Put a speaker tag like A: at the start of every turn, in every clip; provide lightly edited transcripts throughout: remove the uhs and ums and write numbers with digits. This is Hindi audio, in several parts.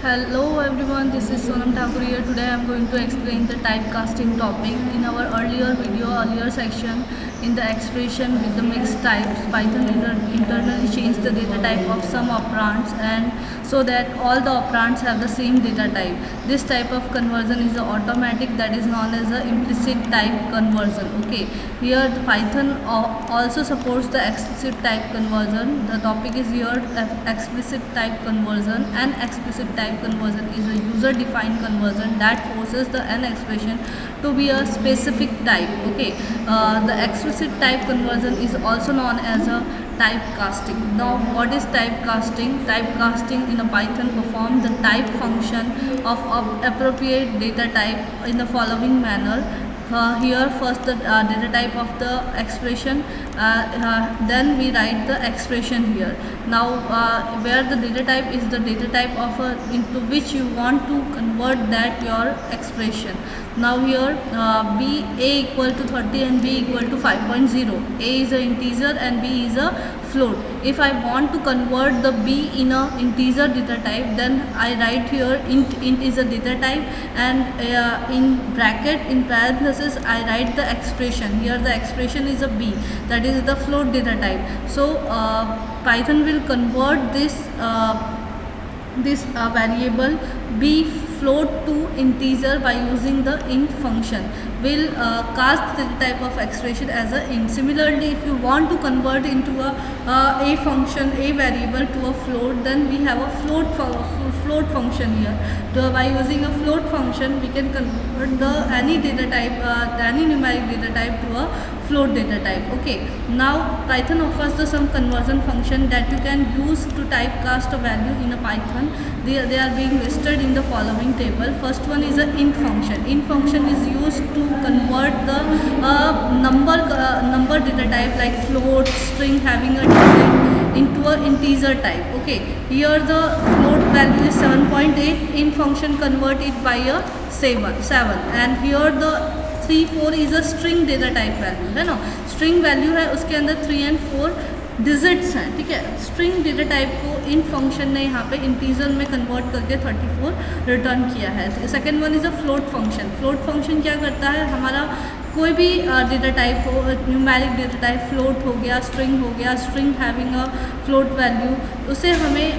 A: Hello everyone, this is Sonam Thakur here. Today I am going to explain the typecasting topic. In our earlier section, in the expression with the mixed types, Python internally changed the data type of some operands and so that all the operands have the same data type. This type of conversion is automatic, that is known as the implicit type conversion. Okay, here the Python also supports the explicit type conversion. The topic is here explicit type conversion. And explicit type conversion is a user-defined conversion that forces the n expression to be a specific type. Okay, the explicit type conversion is also known as a typecasting. Now, what is typecasting? Typecasting in a Python perform the type function of appropriate data type in the following manner. Here first the data type of the expression, then we write the expression here. Now where the data type is the data type of into which you want to convert that your expression. Now here b a equal to 30 and b equal to 5.0. A is a integer and b is a float. If I want to convert the b in a integer data type, then I write here int is a data type, and in bracket in parenthesis I write the expression. Here the expression is a b, that is the float data type. So Python will convert this variable b float to integer by using the int function. Will cast the type of expression as a int. Similarly, if you want to convert into a function, a variable to a float, then we have a float function here. By using a float function, we can convert any data type, any numeric data type to a float data type. Okay, now Python offers some conversion function that you can use to typecast a value in a Python. They are being listed in the following table. First one is an int function. Int function is used to convert the number data type like float, string having a digit into an integer type. Okay, here the float value is 7.8. Int function convert it by a 7, and here the 3, 4 is a string data type value है ना. स्ट्रिंग वैल्यू है, उसके अंदर 3 and 4 डिजिट्स हैं. ठीक है, स्ट्रिंग डेटा टाइप को इन फंक्शन ने यहाँ पे इंटीजर में कन्वर्ट करके 34 रिटर्न किया है. Second one is a float function. Float function क्या करता है, हमारा कोई भी डेटा टाइप हो, न्यूमेरिक डेटा टाइप फ्लोट हो गया, स्ट्रिंग हो गया, string having a float value, उसे हमें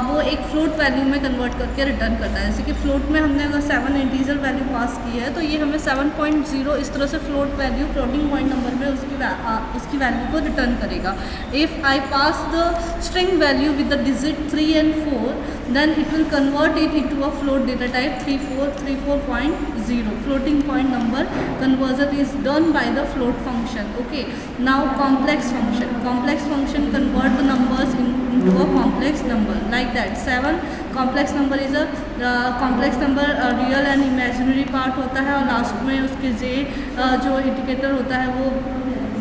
A: वो एक फ्लोट वैल्यू में कन्वर्ट करके रिटर्न करता है. जैसे कि फ्लोट में हमने अगर 7 इंटीजर वैल्यू पास की है तो ये हमें 7.0 इस तरह से float value floating point number में उसकी वैल्यू को रिटर्न करेगा. If I pass the string value with the digit 3 and 4, then it will convert it into a float data type 34.0. Floating point number conversion is done by the float function. Okay, now complex function. Complex function convert the numbers into a complex number like that. 7 complex number is a complex number real and imaginary part होता है, और लास्ट में उसके जे जो इंडिकेटर होता है वो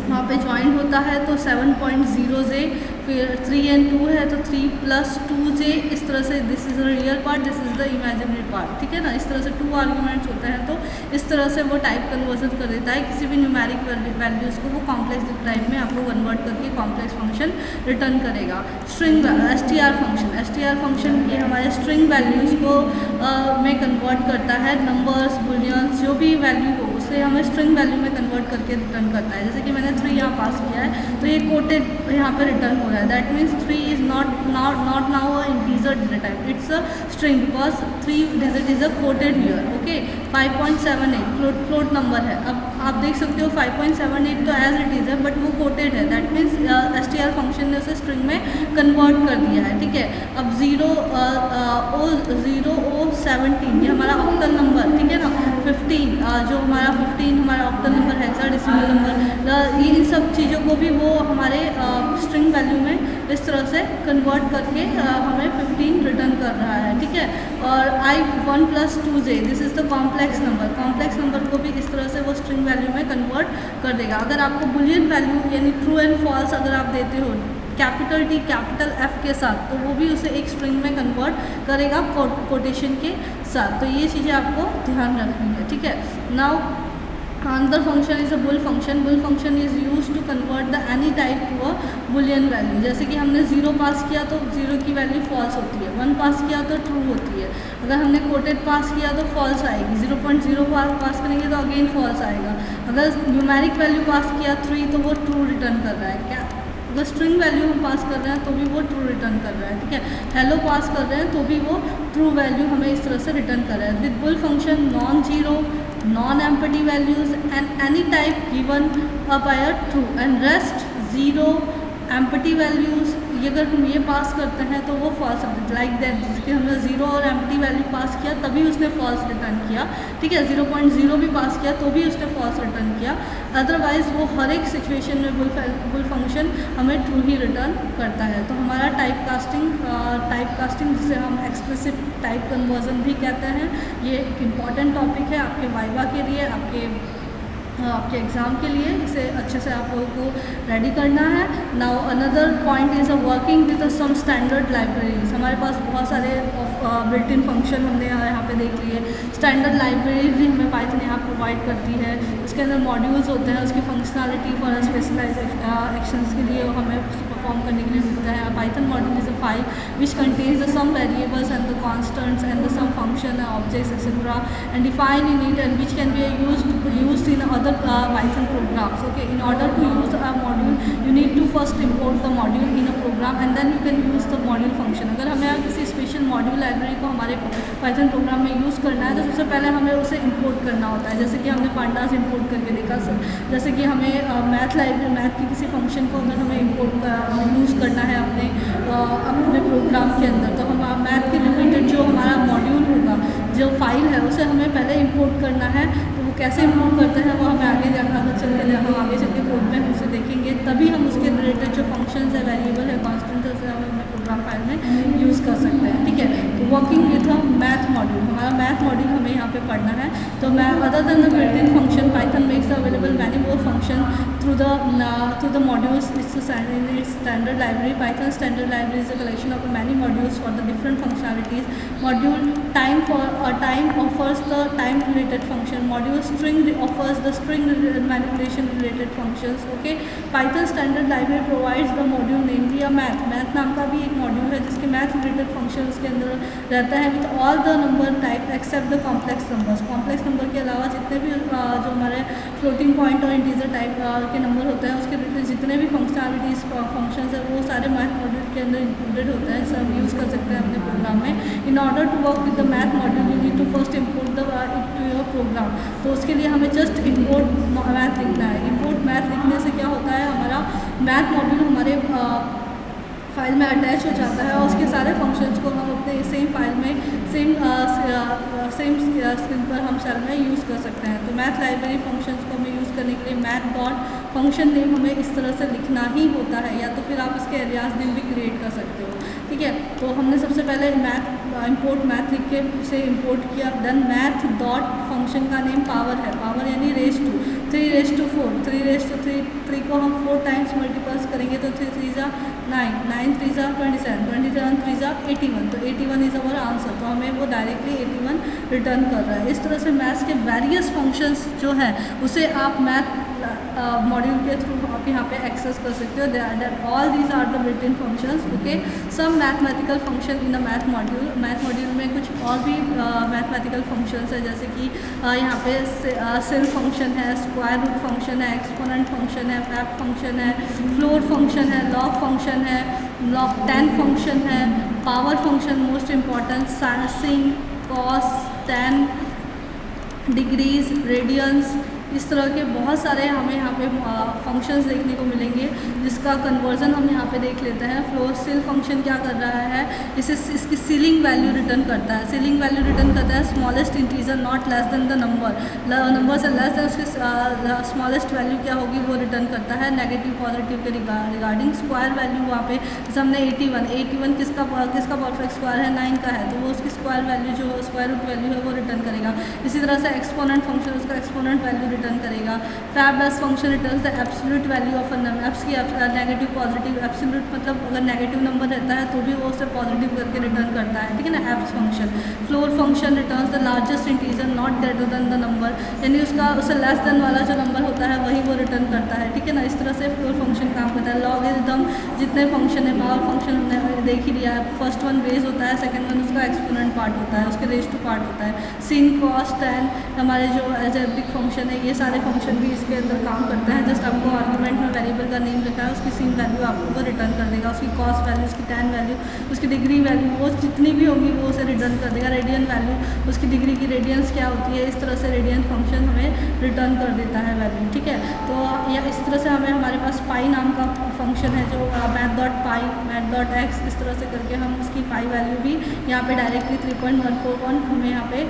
A: वहाँ पे ज्वाइन होता है. तो 7.0 जे, फिर 3 and 2 है तो 3 + 2j. इस तरह से this is the real part, this is the imaginary part. ठीक है ना, इस तरह से 2 आर्ग्यूमेंट्स होते हैं. तो इस तरह से वो टाइप कन्वर्जन कर देता है किसी भी न्यूमेरिक वैल्यूज़ को, वो कॉम्प्लेक्स टाइप में आपको कन्वर्ट करके कॉम्प्लेक्स फंक्शन रिटर्न करेगा. स्ट्रिंग str फंक्शन ये हमारे स्ट्रिंग वैल्यूज़ को में कन्वर्ट करता है. नंबर्स, बुलियंस, जो भी वैल्यू हो उसे हमें स्ट्रिंग वैल्यू में कन्वर्ट करके रिटर्न करता है. जैसे कि मैंने 3 यहाँ पास किया है तो ये कोटेड यहाँ पर रिटर्न हो रहा है. That means 3 is not now a integer data type, it's a string because 3 digit is a coated here. Okay, 5.78 float number है. अब आप देख सकते हो 5.78 तो एज इट इज़ है, बट वो कोटेड है. दैट मीन्स str फंक्शन ने उसे स्ट्रिंग में कन्वर्ट कर दिया है. ठीक है, अब 0o17 ये हमारा ऑक्टल नंबर. ठीक है ना, 15 जो हमारा 15 हमारा ऑक्टल नंबर है, हेक्साडेसिमल नंबर, ये इन सब चीज़ों को भी वो हमारे स्ट्रिंग वैल्यू में इस तरह से कन्वर्ट करके हमें 15 रिटर्न कर रहा है. ठीक है, और i1 + 2j this is the complex number. Complex number को भी इस तरह से वो स्ट्रिंग वैल्यू में कन्वर्ट कर देगा. अगर आपको बुलियन वैल्यू यानी ट्रू एंड फॉल्स अगर आप देते हो कैपिटल T कैपिटल F के साथ, तो वो भी उसे एक स्ट्रिंग में कन्वर्ट करेगा कोटेशन के साथ. तो ये चीज़ें आपको ध्यान रखनी है. ठीक है, now Another function is a bull function. Bull function is used to convert the any type to a boolean value. जैसे कि हमने 0 पास किया तो 0 की वैल्यू फॉल्स होती है, 1 पास किया तो ट्रू होती है, अगर हमने कोटेड पास किया तो फॉल्स आएगी, 0.0 पास करेंगे तो अगेन फॉल्स आएगा, अगर न्यूमेरिक वैल्यू पास किया 3 तो वो ट्रू रिटर्न कर रहा है। क्या अगर स्ट्रिंग वैल्यू हम पास कर रहे हैं तो भी वो ट्रू रिटर्न कर रहा है, ठीक है। हेलो पास कर रहे हैं तो भी वो ट्रू वैल्यू हमें इस तरह से रिटर्न कर रहा है। With bool function non zero non empty values and any type given a by a true and rest zero empty values, ये अगर हम ये पास करते हैं तो वो फॉल्स लाइक दैट, जिसके हमने जीरो और एम्पटी वैल्यू पास किया तभी उसने फॉल्स रिटर्न किया, ठीक है। 0.0 भी पास किया तो भी उसने फॉल्स रिटर्न किया, अदरवाइज वो हर एक सिचुएशन में बुल फंक्शन हमें ट्रू ही रिटर्न करता है। तो हमारा टाइप कास्टिंग जिसे हम एक्सप्लिसिट टाइप कन्वर्जन भी कहते हैं, ये एक इम्पॉर्टेंट टॉपिक है आपके वाइवा के लिए, आपके एग्ज़ाम के लिए। इसे अच्छे से आप लोगों को रेडी करना है। Now another point is a working with some standard libraries. हमारे पास बहुत सारे बिल्ट इन फंक्शन हमने यहाँ पे देख लिए। स्टैंडर्ड लाइब्रेरी भी हमें पाइथन यहाँ प्रोवाइड करती है, उसके अंदर मॉड्यूल्स होते हैं, उसकी फंक्शनलिटी फॉर स्पेशलाइज एक्शंस के लिए हमें परफॉर्म करने के लिए मिलता है। Python module is a file which contains the some variables and the constants and the some function objects etcetera and define in it and which can be used in other Python programs. Okay, in order to use a module you need to first import the module in a program and then you can use the module function. अगर हमें किसी स्पेशल मॉड्यूल लाइब्रेरी को हमारे Python प्रोग्राम में यूज़ करना है तो सबसे पहले हमें उसे इंपोर्ट करना होता है। जैसे कि हमने पांडास इंपोर्ट करके देखा सर, जैसे कि हमें मैथ की किसी फंक्शन को अगर हमें इंपोर्ट यूज़ करना है अपने प्रोग्राम के अंदर, तो हम मैथ के रिलेटेड जो हमारा मॉड्यूल होगा, जो फाइल है, उसे हमें पहले इंपोर्ट करना है। कैसे इंपोर्ट करते हैं वो हमें आगे चल के कोड में हम उसे देखेंगे, तभी हम उसके रिलेटेड जो फंक्शंस है, वेरिएबल है, कॉन्स्टेंट्स है, हम अपने प्रोग्राम फाइल में यूज़ कर सकते हैं, ठीक है। तो working with a math module, हमारा मैथ मॉड्यूल हमें यहाँ पे पढ़ना है। तो other than the built in function Python makes available many more function through the modules. It's standard library. Python standard library is a collection of many modules for the different functionalities. Module time offers the time related function. Module string offers the string manipulation related functions. Okay, Python standard library provides the module namely a math नाम का भी एक मॉड्यूल है जिसके मैथ रिलेटेड फंक्शन उसके अंदर रहता है with all the number type except the complex numbers. Complex number के अलावा जितने भी जो हमारे फ्लोटिंग पॉइंट और इंटीजर टाइप के नंबर होते हैं उसके रिलेटेड जितने भी फंक्शनलिटीज़ फंक्शंस है वो सारे मैथ मॉड्यूल के अंदर इंक्लूडेड होते हैं, सब यूज़ कर सकते हैं अपने प्रोग्राम में। In order to work with the math module you need to first import to your program. तो उसके लिए हमें जस्ट इम्पोर्ट मैथ लिखना है। इम्पोर्ट मैथ लिखने से क्या होता है, हमारा मैथ मॉड्यूल हमारे फाइल में अटैच हो जाता है और उसके सारे फंक्शंस को हम अपने सेम फाइल में सेम स्क्रीन पर हम सेल में यूज़ कर सकते हैं। तो मैथ लाइब्रेरी फंक्शंस को हमें यूज़ करने के लिए मैथ डॉट फंक्शन नेम हमें इस तरह से लिखना ही होता है, या तो फिर आप इसके एलियास नेम भी क्रिएट कर सकते हो, ठीक है। तो हमने सबसे पहले इंपोर्ट मैथ लिख के उसे इंपोर्ट किया। देन मैथ डॉट फंक्शन का नेम पावर है, पावर यानी रेस टू 3 रेस टू 3 को हम 4 टाइम्स मल्टीपल्स करेंगे तो 3 3 जा 9, 9 3 जा 27, 27 3 जा 81, तो 81 इज़ अवर आंसर। तो हमें वो डायरेक्टली 81 रिटर्न कर रहा है। इस तरह से मैथ्स के वेरियस फंक्शंस जो है उसे आप मैथ मॉड्यूल के थ्रू आप यहाँ पे एक्सेस कर सकते हो। All these are the built in functions. Okay, some mathematical function in the math module में कुछ और भी मैथमेटिकल फंक्शंस है, जैसे कि यहाँ पे सेल फंक्शन है, स्क्वायर रूट फंक्शन है, एक्सपोनेंट फंक्शन है, फैक्ट फंक्शन है, फ्लोर फंक्शन है, लॉग फंक्शन है, लॉग 10 फंक्शन है, पावर फंक्शन मोस्ट इम्पॉर्टेंट, साइंसिंग, कॉस, 10 डिग्रीज, रेडियंस, इस तरह के बहुत सारे हमें यहाँ पे फंक्शंस देखने को मिलेंगे, जिसका कन्वर्जन हम यहाँ पे देख लेते हैं। फ्लोर सील फंक्शन क्या कर रहा है, इसकी सीलिंग वैल्यू रिटर्न करता है। सीलिंग वैल्यू रिटर्न करता है smallest integer not less than the number से लेस देन उसकी स्मॉलेस्ट वैल्यू क्या होगी वो रिटर्न करता है, नेगेटिव पॉजिटिव के रिगार्डिंग। स्क्वायर वैल्यू वहाँ पे जैसे हमने 81 किसका परफेक्ट स्क्वायर है, 9 का है, तो वो उसकी स्क्वायर वैल्यू जो स्क्वायर रूट वैल्यू है वो रिटर्न करेगा। इसी तरह से एक्सपोनेंट फंक्शन उसका एक्सपोनेंट वैल्यू रिटर्न करेगा। Fabulous function returns the absolute value of a number. Abs की नेगेटिव पॉजिटिव, एब्सोल्यूट मतलब अगर नेगेटिव नंबर रहता है तो भी वो उसे पॉजिटिव करके रिटर्न करता है, ठीक है ना, abs function. Floor function function returns the largest integer not greater than the number, यानी उससे लेस देन वाला जो नंबर होता है वही वो रिटर्न करता है, ठीक है ना। इस तरह से फ्लोर फंक्शन काम करता है। लॉगरिथम जितने फंक्शन है, पावर फंक्शन हमने देख ही लिया है। फर्स्ट वन बेस होता है, सेकंड वन उसका एक्सपोनेंट पार्ट होता है, उसके रेज टू पार्ट होता है। sin cos tan हमारे जो अलजेब्रिक फंक्शन है, ये सारे फंक्शन भी इसके अंदर काम करते हैं। जस्ट आपको आर्गुमेंट में वेरिएबल का नेम लिखा है, उसकी sin वैल्यू आपको वो रिटर्न कर देगा, उसकी cos वैल्यू, उसकी tan वैल्यू, उसकी डिग्री वैल्यू, वो जितनी भी होगी वो उसे रिटर्न कर देगा। रेडियन वैल्यू, उसकी डिग्री की रेडियंस क्या होती है, इस तरह से रेडियन फंक्शन हमें रिटर्न कर देता है वैल्यू, ठीक है। तो या इस तरह से हमारे पास पाई नाम का फंक्शन है जो math.py, math.x, इस तरह से करके हम उसकी पाई वैल्यू भी यहाँ पे डायरेक्टली 3.141 हमें यहाँ पे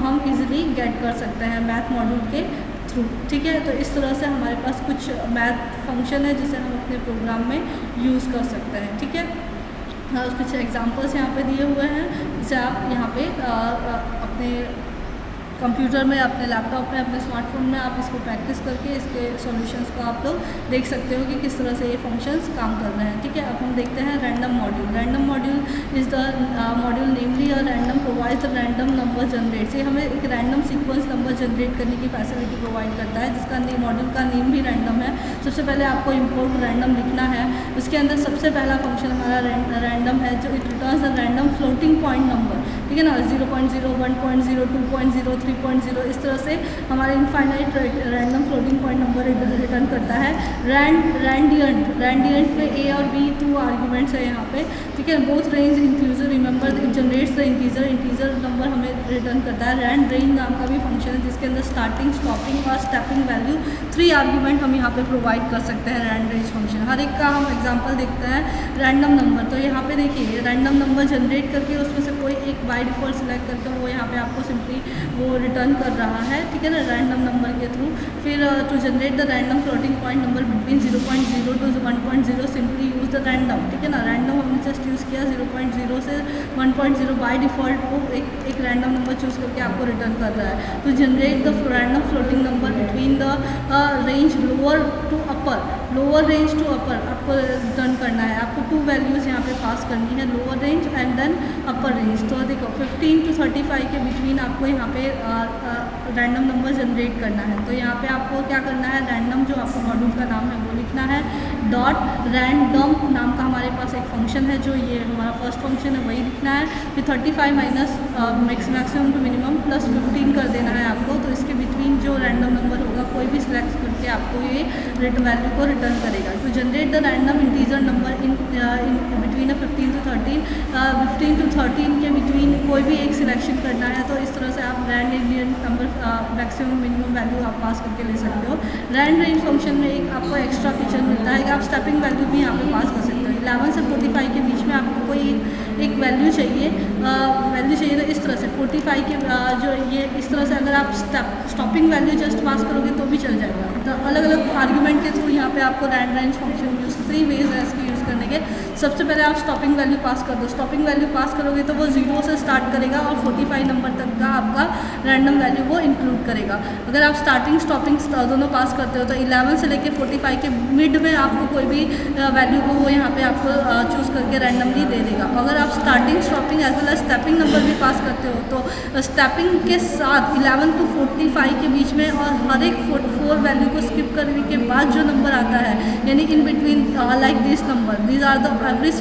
A: हम इजीली गेट कर सकते हैं मैथ मॉड्यूल के थ्रू, ठीक है। तो इस तरह से हमारे पास कुछ मैथ फंक्शन है जिसे हम अपने प्रोग्राम में यूज़ कर सकते हैं, ठीक है। कुछ एग्जांपल्स यहाँ पे दिए हुए हैं जिसे आप यहाँ पे अपने कंप्यूटर में, अपने लैपटॉप में, अपने स्मार्टफोन में आप इसको प्रैक्टिस करके इसके सॉल्यूशंस को आप लोग देख सकते हो कि किस तरह से ये फंक्शंस काम कर रहे हैं, ठीक है। अब हम देखते हैं random module. Random module is the module namely और random provides the random number generate. ये हमें एक रैंडम सीक्वेंस नंबर जनरेट करने की फैसिलिटी प्रोवाइड करता है, जिसका मॉड्यूल का नेम भी रैंडम है। सबसे पहले आपको इम्पोर्ट रैंडम लिखना है। उसके अंदर सबसे पहला फंक्शन हमारा रैंडम है जो it returns the random floating point number, ठीक है ना। 0.0, 1.0, 2.0, 3.0, इस तरह से हमारे infinite random floating point number return करता है। रैंडियंट में ए और बी 2 आर्ग्यूमेंट्स है यहाँ पे, ठीक है। Both range inclusive, remember it generates the integer number हमें रिटर्न करता है। रैंड रेंज नाम का भी फंक्शन है जिसके अंदर स्टार्टिंग, स्टॉपिंग और स्टेपिंग वैल्यू 3 आर्ग्यूमेंट हम यहाँ पे प्रोवाइड कर सकते हैं रैंड रेंज फंक्शन। हर एक का हम एग्जाम्पल देखते हैं। रैंडम नंबर, तो यहाँ पे देखिए रैंडम नंबर जनरेट करके उसमें से कोई एक बाय डिफॉल्ट सिलेक्ट करके वो यहाँ पे आपको सिंपली वो रिटर्न कर रहा है, ठीक है ना, रैंडम नंबर के थ्रू। फिर to generate the random floating point number between 0.0 to 1.0 simply use the random, ठीक है ना। रैंडम हमने जस्ट यूज़ किया, 0.0 से 1.0 बाय डिफ़ॉल्ट वो एक रैंडम नंबर चूज़ करके आपको रिटर्न कर रहा है। To generate the random floating number between the range lower to upper, lower range to upper आपको रिटर्न करना है। आपको 2 वैल्यूज़ यहाँ पे पास करनी है, lower range and then upper range. तो देखो 15 to 35 के बिटवीन आपको यहाँ पे रैंडम नंबर जनरेट करना है। तो यहाँ पे आपको क्या करना है, रैंडम जो आपको मॉड्यूल का नाम है वो लिखना है। डॉट रैंडम नाम का हमारे पास एक फंक्शन है जो ये हमारा फर्स्ट फंक्शन है, वही लिखना है। फिर 35 minus maximum to minimum plus 15 कर देना है आपको। तो इसके बिटवीन जो रैंडम नंबर होगा कोई भी सिलेक्ट करके आपको ये वैल्यू को रिटर्न करेगा। To generate the random integer number in between 15 to 13, 15 to 13 के बिटवीन कोई भी एक सिलेक्शन करना है। तो इस तरह से आप randint number maximum minimum value आप पास करके ले सकते हो। रैंड रेंज फंक्शन में एक आपको एक्स्ट्रा फीचर मिलता है कि आप स्टेपिंग वैल्यू भी यहाँ पे पास कर सकते हो। 11 से 45 के बीच में आपको कोई एक वैल्यू चाहिए, तो इस तरह से 45 के जो ये इस तरह से अगर आप स्टॉपिंग वैल्यू जस्ट पास करोगे तो भी चल जाएगा। तो अलग अलग आर्ग्यूमेंट के थ्रू यहाँ पे आपको randrange function use 3 ways है इसके यूज़ करने के। सबसे पहले आप स्टॉपिंग वैल्यू पास कर दो। स्टॉपिंग वैल्यू पास करोगे तो वो 0 से स्टार्ट करेगा और 45 नंबर तक का आपका रैंडम वैल्यू वो इंक्लूड करेगा। अगर आप स्टार्टिंग स्टॉपिंग दोनों पास करते हो तो 11 से लेके 45 के मिड में आपको कोई भी वैल्यू को वो यहाँ पे आपको चूज़ करके रैंडमली दे देगा। अगर आप starting stopping as well as stepping number भी पास करते हो तो स्टेपिंग के साथ 11 to 45 के बीच में और हर एक 4 वैल्यू को स्किप करने के बाद जो नंबर आता है, यानी in between like this number, these are the average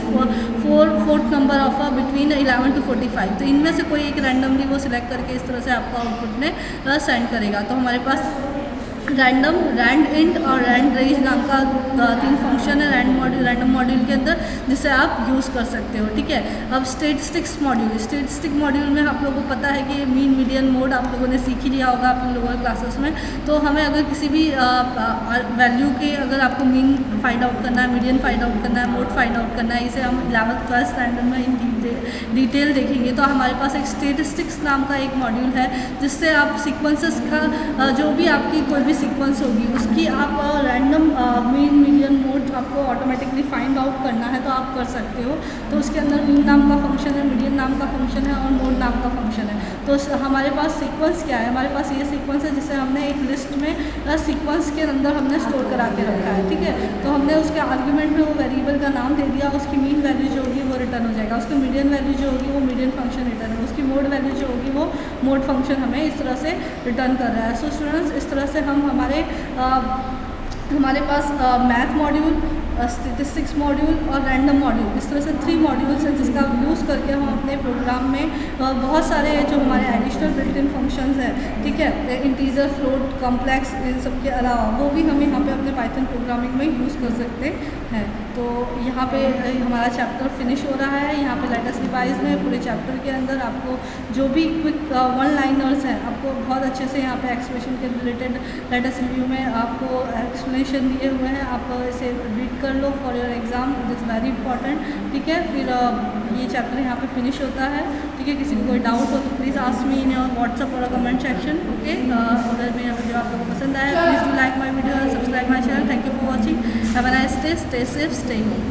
A: 4th number of between 11 to 45। तो इनमें से कोई एक रैंडमली वो सिलेक्ट करके इस तरह से आपको आउटपुट में सेंड करेगा। तो हमारे पास रैंडम, रैंड इंट और रैंड रेंज नाम का 3 फंक्शन है रैंडम मॉड्यूल के अंदर जिसे आप यूज़ कर सकते हो, ठीक है। अब स्टैटिस्टिक्स मॉड्यूल में आप लोगों को पता है कि मीन मीडियन मोड आप लोगों ने सीख ही लिया होगा अपने लोअर क्लासेस में। तो हमें अगर किसी भी वैल्यू के अगर आपको मीन फाइंड आउट करना है, मीडियन फाइंड आउट करना है, मोड फाइंड आउट करना है, इसे हम 11th क्लास स्टैंडर्ड में इन डिटेल देखेंगे। तो हमारे पास एक स्टैटिस्टिक्स नाम का एक मॉड्यूल है जिससे आप सीक्वेंसेस का जो भी आपकी कोई भी सीक्वेंस होगी उसकी आप रैंडम मीन मीडियन मोड आपको ऑटोमेटिकली फाइंड आउट करना है तो आप कर सकते हो। तो उसके अंदर मीन नाम का फंक्शन है, मीडियन नाम का फंक्शन है और मोड नाम का फंक्शन है। तो हमारे पास सीक्वेंस क्या है, हमारे पास ये सीक्वेंस है जिसे हमने एक लिस्ट में सीक्वेंस के अंदर हमने स्टोर करा के रखा है, ठीक है। तो हमने उसके आर्ग्यूमेंट में वो वेरिएबल का नाम दे दिया, उसकी मीन वैल्यू जो होगी वो रिटर्न हो जाएगा। उसके मीडियन वैल्यू जो होगी वो मीडियन फंक्शन रिटर्न है, उसकी मोड वैल्यू जो होगी वो मोड फंक्शन हमें इस तरह से रिटर्न कर रहा है। सो स्टूडेंट्स, इस तरह से हम हमारे पास मैथ मॉड्यूल, स्टैटिस्टिक्स मॉड्यूल और रैंडम मॉड्यूल, इस तरह से 3 मॉड्यूल्स हैं जिसका यूज़ करके हम अपने प्रोग्राम में बहुत सारे जो हमारे एडिशनल बिल्ट इन फंक्शंस हैं, ठीक है, इंटीजर, फ्लोट, कॉम्प्लेक्स, इन सब के अलावा वो भी हम यहाँ पे अपने पाइथन प्रोग्रामिंग में यूज़ कर सकते हैं। तो यहाँ पे हमारा चैप्टर फिनिश हो रहा है। यहाँ पे लेटेस्ट रिवाइज में पूरे चैप्टर के अंदर आपको जो भी क्विक वन लाइनर्स हैं आपको बहुत अच्छे से यहाँ पे एक्सप्रेशन के रिलेटेड लेटेस्ट रिव्यू में आपको एक्सप्लेनेशन दिए हुए हैं। आप इसे रीड कर लो for your exam, it is very important, ठीक है। फिर ये चैप्टर यहाँ पे फिनिश होता है, ठीक है। किसी को कोई डाउट हो तो please ask me in your WhatsApp और कमेंट सेक्शन, ओके। अगर मेरा वीडियो आप लोगों को पसंद आया, please do like my video और subscribe my channel. Thank you for watching. Have a nice day, stay safe, stay home.